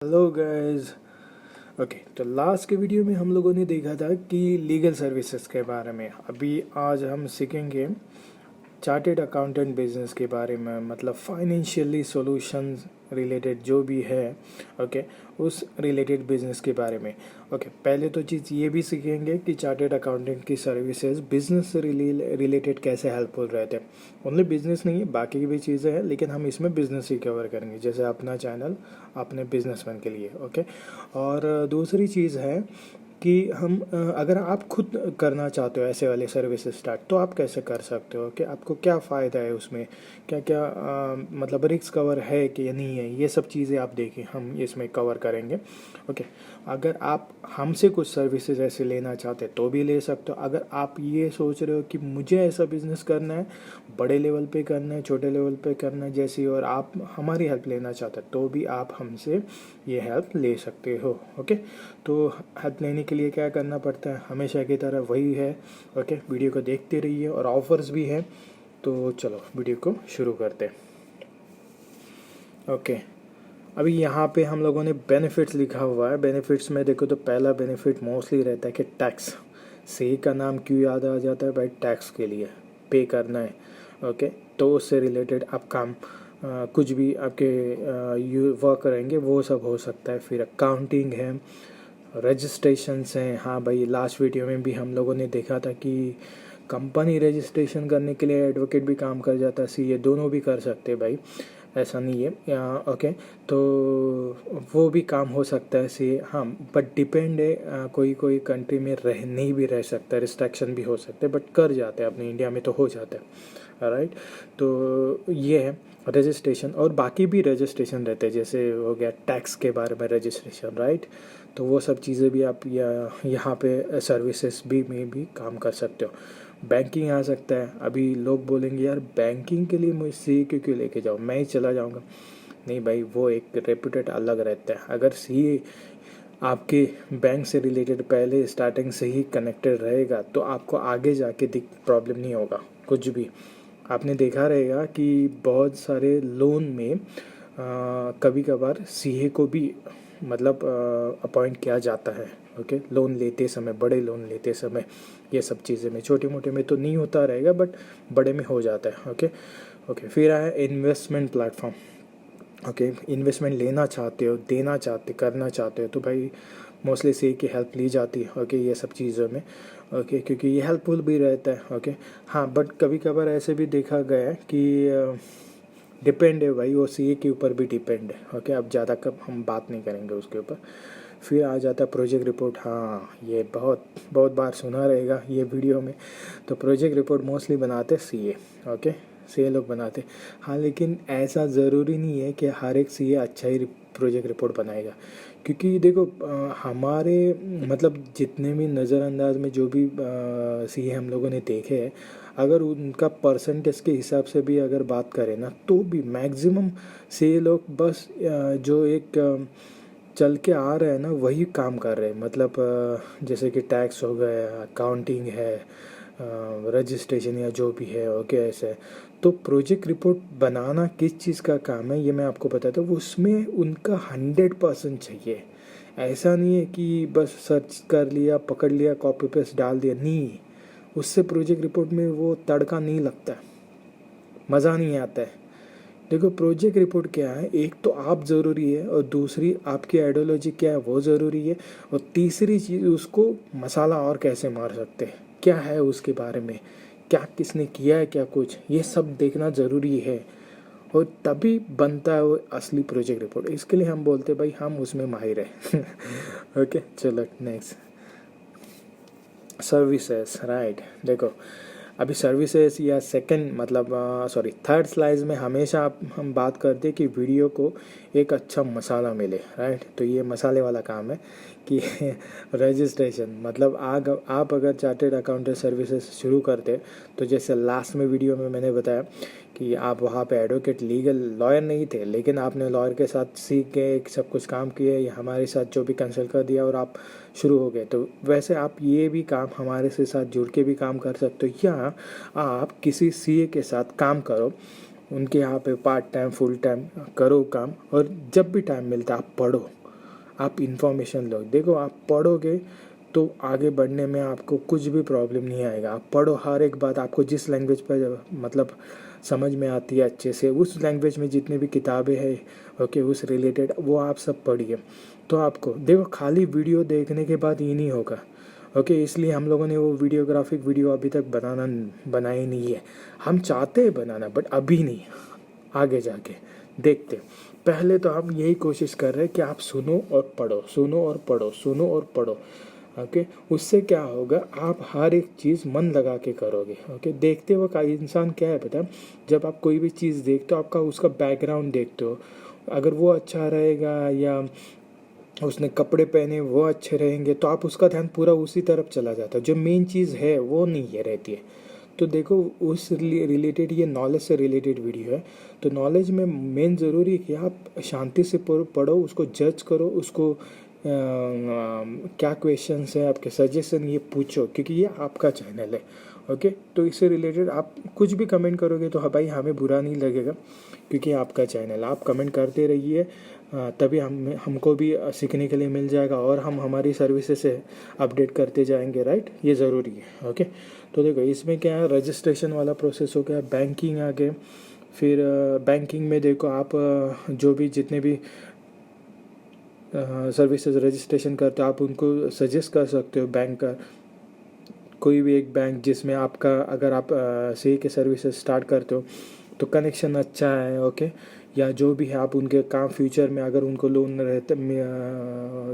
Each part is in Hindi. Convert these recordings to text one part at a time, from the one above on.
Hello guys. ओके, तो लास्ट के वीडियो में हम लोगों ने देखा था कि लीगल सर्विसेज के बारे में। अभी आज हम सीखेंगे चार्टेड अकाउंटेंट बिजनेस के बारे में, मतलब फाइनेंशियली सॉल्यूशंस रिलेटेड जो भी है। ओके, उस रिलेटेड बिजनेस के बारे में। ओके, पहले तो चीज़ ये भी सीखेंगे कि चार्टेड अकाउंटेंट की सर्विसेज बिजनेस से रिलेटेड कैसे हेल्पफुल रहते हैं। ओनली बिजनेस नहीं है, बाकी की भी चीज़ें हैं, लेकिन हम इसमें बिजनेस ही कवर करेंगे, जैसे अपना चैनल अपने बिजनेसमैन के लिए। ओके, और दूसरी चीज़ है कि हम अगर आप खुद करना चाहते हो ऐसे वाले सर्विसेज स्टार्ट, तो आप कैसे कर सकते हो कि आपको क्या फ़ायदा है उसमें, क्या क्या मतलब रिस्क कवर है कि या नहीं है, ये सब चीज़ें आप देखें, हम इसमें कवर करेंगे। ओके, अगर आप हमसे कुछ सर्विसेज ऐसे लेना चाहते हैं तो भी ले सकते हो। अगर आप ये सोच रहे हो कि मुझे ऐसा बिज़नेस करना है, बड़े लेवल पे करना है, छोटे लेवल पे करना है जैसी, और आप हमारी हेल्प लेना चाहते हैं, तो भी आप हमसे ये हेल्प ले सकते हो। ओके, तो हेल्प लेने के लिए क्या करना पड़ता है, हमेशा की तरह वही है। ओके, वीडियो को देखते रहिए, और ऑफर्स भी है। तो चलो वीडियो को शुरू करते हैं। ओके, अभी यहाँ पे हम लोगों ने बेनिफिट्स लिखा हुआ है। बेनिफिट्स में देखो तो पहला बेनिफिट मोस्टली रहता है कि टैक्स। सी का नाम क्यों याद आ जाता है भाई? टैक्स के लिए पे करना है। ओके, तो उससे रिलेटेड आप काम कुछ भी आपके यू वर्क करेंगे वो सब हो सकता है। फिर अकाउंटिंग है, रजिस्ट्रेशंस हैं। हाँ भाई, लास्ट वीडियो में भी हम लोगों ने देखा था कि कंपनी रजिस्ट्रेशन करने के लिए एडवोकेट भी काम कर जाता है, सीए दोनों भी कर सकते हैं भाई, ऐसा नहीं है। ओके, तो वो भी काम हो सकता है सी। हाँ, बट डिपेंड है, कोई कोई कंट्री में रह नहीं भी रह सकता है, रिस्ट्रिक्शन भी हो सकते हैं, बट कर जाते हैं। अपने इंडिया में तो हो जाता है, राइट। तो ये है रजिस्ट्रेशन, और बाकी भी रजिस्ट्रेशन रहते हैं, जैसे हो गया टैक्स के बारे में रजिस्ट्रेशन, राइट। तो वो सब चीज़ें भी आप यहाँ पे सर्विसेज भी में भी काम कर सकते हो। बैंकिंग आ सकता है। अभी लोग बोलेंगे यार बैंकिंग के लिए मुझे सी क्यों लेके जाओ, मैं ही चला जाऊँगा। नहीं भाई, वो एक रेपुटेड अलग रहता है। अगर सी आपके बैंक से रिलेटेड पहले स्टार्टिंग से ही कनेक्टेड रहेगा, तो आपको आगे जाके प्रॉब्लम नहीं होगा कुछ भी। आपने देखा रहेगा कि बहुत सारे लोन में कभी कभार सीए को भी मतलब अपॉइंट किया जाता है। ओके, लोन लेते समय, बड़े लोन लेते समय, ये सब चीज़ें में, छोटे मोटे में तो नहीं होता रहेगा, बट बड़े में हो जाता है। ओके ओके, फिर आया इन्वेस्टमेंट प्लेटफॉर्म। ओके, इन्वेस्टमेंट लेना चाहते हो, देना चाहते, करना चाहते हो, तो भाई मोस्टली सी की हेल्प ली जाती है। ओके, ये सब चीज़ों में। ओके, क्योंकि ये हेल्पफुल भी रहता है। ओके, हाँ, बट कभी कभार ऐसे भी देखा गया है कि डिपेंड है भाई, वो सी के ऊपर भी डिपेंड है। ओके, अब ज़्यादा कब हम बात नहीं करेंगे उसके ऊपर। फिर आ जाता है प्रोजेक्ट रिपोर्ट। हाँ, ये बहुत बहुत बार सुना रहेगा ये वीडियो में। तो प्रोजेक्ट रिपोर्ट मोस्टली बनाते सीए। ओके, सीए लोग बनाते। हाँ, लेकिन ऐसा ज़रूरी नहीं है कि हर एक सीए अच्छा ही प्रोजेक्ट रिपोर्ट बनाएगा, क्योंकि देखो हमारे मतलब जितने भी नज़रअंदाज में जो भी सीए हम लोगों ने देखे हैं, अगर उनका परसेंटेज के हिसाब से भी अगर बात करें ना, तो भी मैक्सिमम सीए लोग बस जो एक चल के आ रहे हैं ना, वही काम कर रहे हैं। मतलब जैसे कि टैक्स हो गया, अकाउंटिंग है, रजिस्ट्रेशन या जो भी है। ओके, ऐसे। तो प्रोजेक्ट रिपोर्ट बनाना किस चीज़ का काम है ये मैं आपको बताता हूँ। उसमें उनका 100% चाहिए। ऐसा नहीं है कि बस सर्च कर लिया, पकड़ लिया, कॉपी पेस्ट डाल दिया, नहीं। उससे प्रोजेक्ट रिपोर्ट में वो तड़का नहीं लगता, मज़ा नहीं आता है। देखो प्रोजेक्ट रिपोर्ट क्या है, एक तो आप ज़रूरी है, और दूसरी आपकी आइडियोलॉजी क्या है वो ज़रूरी है, और तीसरी चीज़ उसको मसाला और कैसे मार सकते हैं, क्या है उसके बारे में, क्या किसने किया है, क्या कुछ, ये सब देखना ज़रूरी है। और तभी बनता है वो असली प्रोजेक्ट रिपोर्ट। इसके लिए हम बोलते हैं भाई हम उसमें माहिर हैं। ओके, चलो नेक्स्ट, सर्विसेज, राइट। देखो अभी सर्विसेज या सेकंड मतलब सॉरी थर्ड स्लाइड में हमेशा हम बात करते हैं कि वीडियो को एक अच्छा मसाला मिले, राइट। तो ये मसाले वाला काम है कि रजिस्ट्रेशन, मतलब आप अगर चार्टेड अकाउंटेंट सर्विसेज शुरू करते, तो जैसे लास्ट में वीडियो में मैंने बताया कि आप वहाँ पे एडवोकेट, लीगल लॉयर नहीं थे, लेकिन आपने लॉयर के साथ सीख के सब कुछ काम किए, या हमारे साथ जो भी कंसल्ट कर दिया और आप शुरू हो गए। तो वैसे आप ये भी काम हमारे से साथ जुड़ के भी काम कर सकते हो, या आप किसी सीए के साथ काम करो, उनके यहाँ पे पार्ट टाइम फुल टाइम करो काम, और जब भी टाइम मिलता है आप पढ़ो। आप इन्फॉर्मेशन लो। देखो आप पढ़ोगे तो आगे बढ़ने में आपको कुछ भी प्रॉब्लम नहीं आएगा। आप पढ़ो हर एक बात, आपको जिस लैंग्वेज पर मतलब समझ में आती है अच्छे से, उस लैंग्वेज में जितनी भी किताबें हैं ओके उस रिलेटेड वो आप सब पढ़िए। तो आपको देखो खाली वीडियो देखने के बाद ये नहीं होगा ओके। इसलिए हम लोगों ने वो वीडियोग्राफिक वीडियो अभी तक बनाई नहीं है। हम चाहते हैं बनाना बट अभी नहीं, आगे जाके देखते। पहले तो हम यही कोशिश कर रहे हैं कि आप सुनो और पढ़ो, सुनो और पढ़ो, सुनो और पढ़ो ओके। उससे क्या होगा, आप हर एक चीज़ मन लगा के करोगे ओके। देखते वक्त इंसान क्या है पता, जब आप कोई भी चीज़ देखते हो आपका उसका बैकग्राउंड देखते हो, अगर वो अच्छा रहेगा या उसने कपड़े पहने वो अच्छे रहेंगे तो आप उसका ध्यान पूरा उसी तरफ चला जाता है। जो मेन चीज़ है वो नहीं है रहती है। तो देखो उस रिलेटेड ये नॉलेज से रिलेटेड वीडियो है। तो नॉलेज में मेन ज़रूरी है कि आप शांति से पढ़ो, उसको जज करो, उसको क्या क्वेश्चंस है आपके सजेशन ये पूछो, क्योंकि ये आपका चैनल है ओके। तो इससे रिलेटेड आप कुछ भी कमेंट करोगे तो हाँ भाई हमें बुरा नहीं लगेगा, क्योंकि आपका चैनल, आप कमेंट करते रहिए तभी हमको भी सीखने के लिए मिल जाएगा और हम हमारी सर्विसेज से अपडेट करते जाएंगे राइट। ये ज़रूरी है ओके। तो देखो इसमें क्या है, रजिस्ट्रेशन वाला प्रोसेस हो गया, बैंकिंग आ गए। फिर बैंकिंग में देखो आप जो भी जितने भी सर्विसेज रजिस्ट्रेशन करते हो आप उनको सजेस्ट कर सकते हो। बैंक का कोई भी एक बैंक जिसमें आपका अगर आप सी के सर्विसेज स्टार्ट करते हो तो कनेक्शन अच्छा है ओके, या जो भी है आप उनके काम फ्यूचर में अगर उनको लोन रहते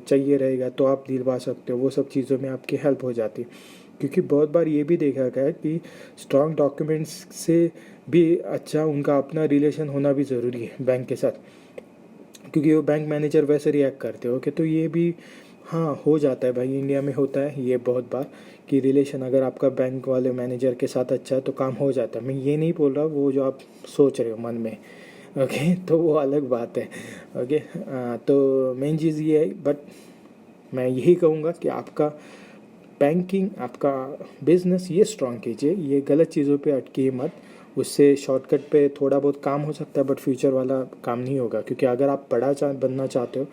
चाहिए रहेगा तो आप दिलवा सकते हो। वो सब चीज़ों में आपकी हेल्प हो जाती है, क्योंकि बहुत बार ये भी देखा गया है कि स्ट्रॉन्ग डॉक्यूमेंट्स से भी अच्छा उनका अपना रिलेशन होना भी ज़रूरी है बैंक के साथ, क्योंकि वो बैंक मैनेजर वैसे रिएक्ट करते हो ओके। तो ये भी हाँ हो जाता है भाई, इंडिया में होता है ये बहुत बार कि रिलेशन अगर आपका बैंक वाले मैनेजर के साथ अच्छा है तो काम हो जाता है। मैं ये नहीं बोल रहा वो जो आप सोच रहे हो मन में ओके, तो वो अलग बात है ओके। तो मेन चीज़ ये है, बट मैं यही कहूँगा कि आपका बैंकिंग, आपका बिजनेस ये स्ट्रॉन्ग कीजिए, ये गलत चीज़ों पे अटकिए मत। उससे शॉर्टकट पे थोड़ा बहुत काम हो सकता है बट फ्यूचर वाला काम नहीं होगा, क्योंकि अगर आप बनना चाहते हो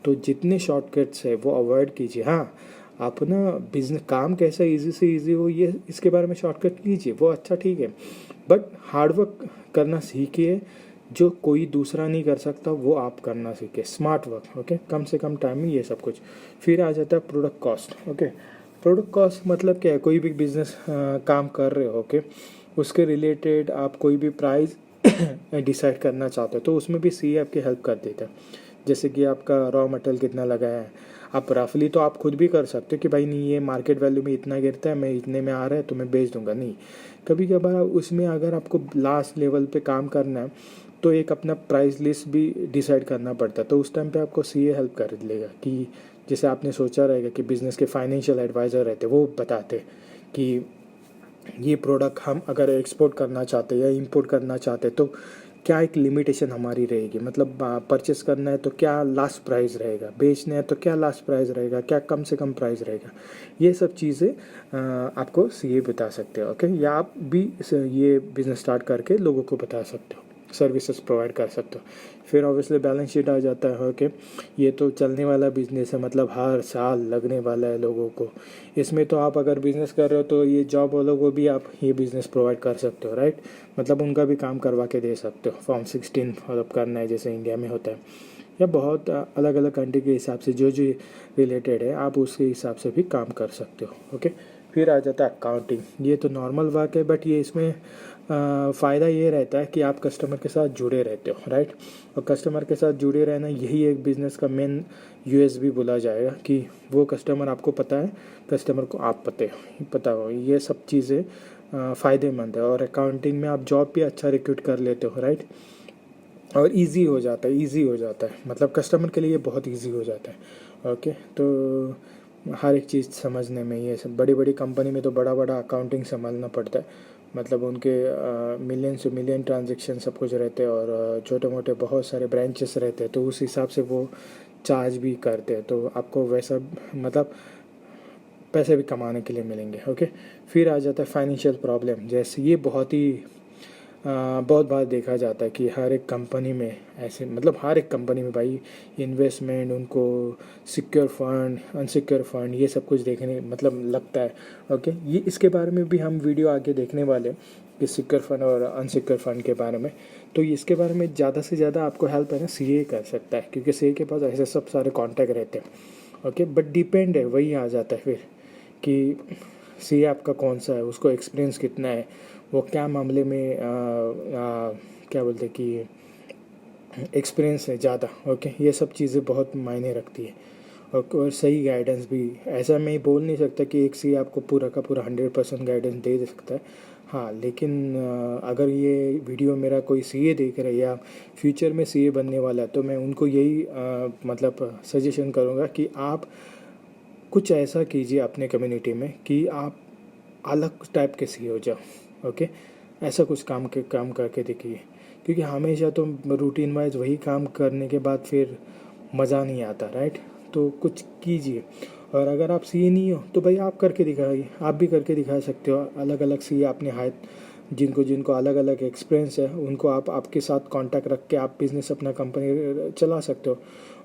तो जितने शॉर्टकट्स है वो अवॉइड कीजिए। हाँ आप ना बिजनेस काम कैसा इजी से इजी हो ये इसके बारे में शॉर्टकट लीजिए, वो अच्छा ठीक है, बट हार्डवर्क करना सीखिए। जो कोई दूसरा नहीं कर सकता वो आप करना सीखे, स्मार्ट वर्क ओके, कम से कम टाइम में ये सब कुछ। फिर आ जाता है product cost okay. Product cost मतलब क्या है, कोई भी बिजनेस काम कर रहे हो ओके, उसके रिलेटेड आप कोई भी प्राइस डिसाइड करना चाहते हो तो उसमें भी सी आपकी हेल्प कर देता है। जैसे कि आपका रॉ मटेरियल कितना लगा है, आप रफली तो आप खुद भी कर सकते हो कि भाई नहीं ये मार्केट वैल्यू में इतना गिरता है, मैं इतने में आ रहा है तो मैं बेच दूंगा, नहीं। कभी कभार उसमें अगर आपको लास्ट लेवल पे काम करना है तो एक अपना प्राइस लिस्ट भी डिसाइड करना पड़ता है। तो उस टाइम पे आपको सीए हेल्प कर लेगा कि जैसे आपने सोचा रहेगा कि बिज़नेस के फाइनेंशियल एडवाइज़र रहते वो बताते कि ये प्रोडक्ट हम अगर एक्सपोर्ट करना चाहते या इंपोर्ट करना चाहते तो क्या एक लिमिटेशन हमारी रहेगी, मतलब परचेस करना है तो क्या लास्ट प्राइस रहेगा, बेचना है तो क्या लास्ट प्राइस रहेगा, क्या कम से कम प्राइस रहेगा। ये सब चीज़ें आपको सीए बता सकते हो ओके, या आप भी ये बिज़नेस स्टार्ट करके लोगों को बता सकते हो, सर्विसेज प्रोवाइड कर सकते हो। फिर ऑब्वियसली बैलेंस शीट आ जाता है ओके। ये तो चलने वाला बिजनेस है, मतलब हर साल लगने वाला है लोगों को। इसमें तो आप अगर बिज़नेस कर रहे हो तो ये जॉब वालों को भी आप ये बिज़नेस प्रोवाइड कर सकते हो राइट, मतलब उनका भी काम करवा के दे सकते हो। फॉर्म 16 फॉलोअप करना है जैसे इंडिया में होता है, या बहुत अलग अलग कंट्री के हिसाब से जो जो रिलेटेड है आप उसके हिसाब से भी काम कर सकते हो ओके। फिर आ जाता है अकाउंटिंग, ये तो नॉर्मल वर्क है बट ये इसमें फ़ायदा ये रहता है कि आप कस्टमर के साथ जुड़े रहते हो राइट, और कस्टमर के साथ जुड़े रहना यही एक बिज़नेस का मेन यूएसपी बोला जाएगा कि वो कस्टमर आपको पता है, कस्टमर को आप पता हो, ये सब चीज़ें फ़ायदेमंद है। और अकाउंटिंग में आप जॉब भी अच्छा रिक्रूट कर लेते हो राइट, और इजी हो जाता है, इजी हो जाता है, मतलब कस्टमर के लिए बहुत इजी हो जाता है ओके। तो हर एक चीज़ समझने में, ये सब बड़ी बड़ी कंपनी में तो बड़ा बड़ा अकाउंटिंग संभालना पड़ता है, मतलब उनके मिलियन से मिलियन ट्रांजेक्शन सब कुछ रहते हैं और छोटे मोटे बहुत सारे ब्रांचेस रहते हैं, तो उस हिसाब से वो चार्ज भी करते हैं, तो आपको वैसा मतलब पैसे भी कमाने के लिए मिलेंगे ओके। फिर आ जाता है फाइनेंशियल प्रॉब्लम, जैसे ये बहुत ही बहुत बार देखा जाता है कि हर एक कंपनी में ऐसे, मतलब हर एक कंपनी में भाई इन्वेस्टमेंट, उनको सिक्योर फंड, अनसिक्योर फंड, ये सब कुछ देखने मतलब लगता है। ओके, ये इसके बारे में भी हम वीडियो आगे देखने वाले हैं कि सिक्योर फंड और अनसिक्योर फंड के बारे में। तो इसके बारे में ज़्यादा से ज़्यादा आपको हेल्प है ना सीए कर सकता है, क्योंकि सीए के पास ऐसे सब सारे कॉन्टैक्ट रहते हैं। ओके, बट डिपेंड है, वही आ जाता है फिर कि सीए आपका कौन सा है, उसको एक्सपीरियंस कितना है, वो क्या मामले में क्या बोलते हैं कि एक्सपीरियंस है ज़्यादा। ओके, ये सब चीज़ें बहुत मायने रखती है। और सही गाइडेंस भी, ऐसा मैं बोल नहीं सकता कि एक सीए आपको पूरा का पूरा 100% गाइडेंस दे सकता है। हाँ, लेकिन अगर ये वीडियो मेरा कोई सीए देख रहा है या फ्यूचर में सीए बनने वाला है, तो मैं उनको यही मतलब सजेशन करूँगा कि आप कुछ ऐसा कीजिए अपने कम्युनिटी में कि आप अलग टाइप के सीए हो जाओ। ओके, ऐसा कुछ काम करके देखिए, क्योंकि हमेशा तो रूटीन वाइज वही काम करने के बाद फिर मज़ा नहीं आता, राइट। तो कुछ कीजिए। और अगर आप सीए नहीं हो तो भाई आप करके दिखाइए, आप भी करके दिखा सकते हो। अलग अलग सीए अपने हाथ, जिनको जिनको अलग अलग एक्सपीरियंस है, उनको आप आपके साथ कांटेक्ट रख के आप बिज़नेस अपना कंपनी चला सकते हो।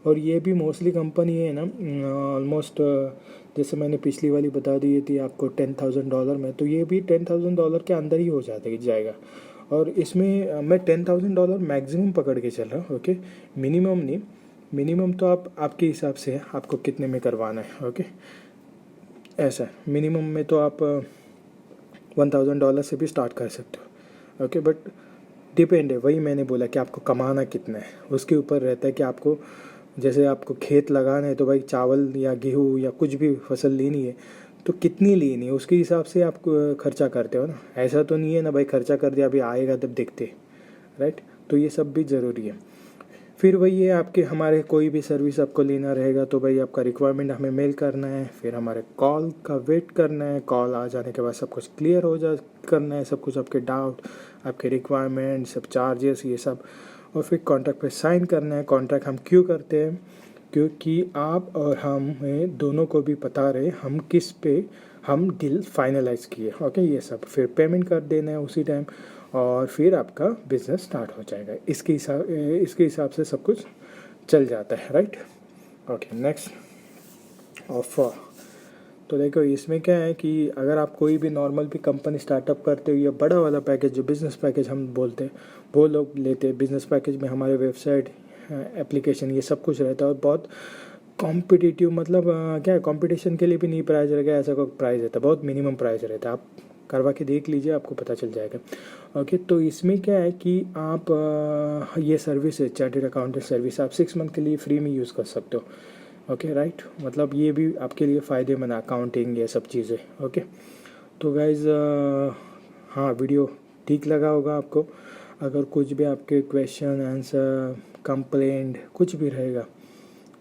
और ये भी मोस्टली कंपनी है ना, ऑलमोस्ट जैसे मैंने पिछली वाली बता दी थी आपको $10,000 में, तो ये भी $10,000 के अंदर ही हो जाएगा। और इसमें मैं $10,000 मैक्सिमम पकड़ के चल रहा हूँ। ओके, मिनिमम नहीं, मिनिमम तो आप आपके हिसाब से है आपको कितने में करवाना है। ओके, ऐसा है, मिनिमम में तो आप $1,000 से भी स्टार्ट कर सकते हो। ओके, बट डिपेंड है, वही मैंने बोला कि आपको कमाना कितना है, उसके ऊपर रहता है कि आपको, जैसे आपको खेत लगाना है तो भाई चावल या गेहूँ या कुछ भी फसल लेनी है तो कितनी लेनी है, उसके हिसाब से आप खर्चा करते हो ना। ऐसा तो नहीं है ना भाई खर्चा कर दिया अभी आएगा तब देखते, राइट। तो ये सब भी ज़रूरी है। फिर वही है, आपके हमारे कोई भी सर्विस आपको लेना रहेगा तो भाई आपका रिक्वायरमेंट हमें मेल करना है, फिर हमारे कॉल का वेट करना है, कॉल आ जाने के बाद सब कुछ क्लियर हो जा करना है, सब कुछ आपके डाउट, आपके रिक्वायरमेंट, सब चार्जेस, ये सब। और फिर कॉन्ट्रैक्ट पे साइन करना है। कॉन्ट्रैक्ट हम क्यों करते हैं, क्योंकि आप और हमें दोनों को भी पता रहे हम किस पे हम डील फाइनलाइज किए। ओके, ये सब फिर पेमेंट कर देना है उसी टाइम, और फिर आपका बिज़नेस स्टार्ट हो जाएगा। इसके हिसाब से सब कुछ चल जाता है, राइट। Okay, next offer. तो देखो इसमें क्या है कि अगर आप कोई भी नॉर्मल भी कंपनी स्टार्टअप करते हो या बड़ा वाला पैकेज जो बिज़नेस पैकेज हम बोलते हैं वो लोग लेते हैं। बिज़नेस पैकेज में हमारे वेबसाइट, एप्लीकेशन, ये सब कुछ रहता है। और बहुत कॉम्पिटिटिव, मतलब क्या है, कॉम्पिटिशन के लिए भी नहीं प्राइस रहेगा, ऐसा कोई प्राइस रहता है, बहुत मिनिमम प्राइस रहता है। आप करवा के देख लीजिए, आपको पता चल जाएगा। ओके, तो इसमें क्या है कि आप ये सर्विस है चार्टर्ड अकाउंटेंट सर्विस, आप 6 मंथ के लिए फ्री में यूज़ कर सकते हो। ओके, राइट, मतलब ये भी आपके लिए फ़ायदेमंद है, अकाउंटिंग ये सब चीज़ें। ओके, तो गाइज़ हाँ, वीडियो ठीक लगा होगा आपको। अगर कुछ भी आपके क्वेश्चन आंसर कंप्लेंट कुछ भी रहेगा,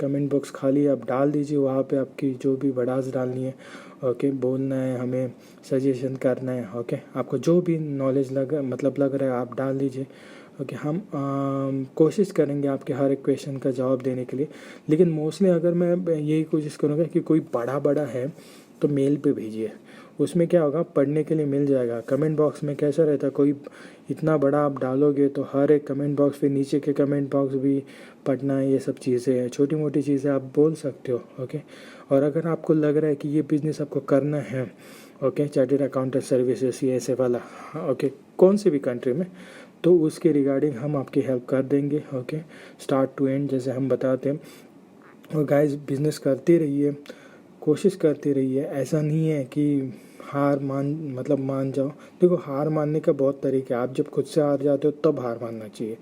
कमेंट बॉक्स खाली आप डाल दीजिए, वहाँ पे आपकी जो भी बड़ास डालनी है। ओके, बोलना है, हमें सजेशन करना है। ओके, आपको जो भी नॉलेज लग रहा है आप डाल दीजिए। ओके, हम कोशिश करेंगे आपके हर एक क्वेश्चन का जवाब देने के लिए। लेकिन मोस्टली अगर मैं यही कोशिश करूँगा कि कोई बड़ा है तो मेल पे भेजिए, उसमें क्या होगा, पढ़ने के लिए मिल जाएगा। कमेंट बॉक्स में कैसा रहता है, कोई इतना बड़ा आप डालोगे तो हर एक कमेंट बॉक्स पे, नीचे के कमेंट बॉक्स भी पढ़ना, ये सब चीज़ें हैं, छोटी मोटी चीज़ें आप बोल सकते हो। ओके, और अगर आपको लग रहा है कि ये बिज़नेस आपको करना है, ओके, चार्टर्ड अकाउंटेंट सर्विसेज ये ऐसे वाला, ओके, कौन सी भी कंट्री में, तो उसके रिगार्डिंग हम आपकी हेल्प कर देंगे। ओके, स्टार्ट टू एंड जैसे हम बताते हैं। और गाइस, बिज़नेस करते रहिए, कोशिश करते रहिए। ऐसा नहीं है कि हार मान जाओ। देखो, हार मानने का बहुत तरीका है, आप जब खुद से हार जाते हो तब हार मानना चाहिए।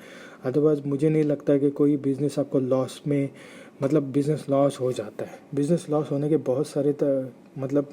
अदरवाइज़ मुझे नहीं लगता कि कोई बिज़नेस आपको लॉस में, मतलब बिज़नेस लॉस हो जाता है। बिज़नेस लॉस होने के बहुत सारे मतलब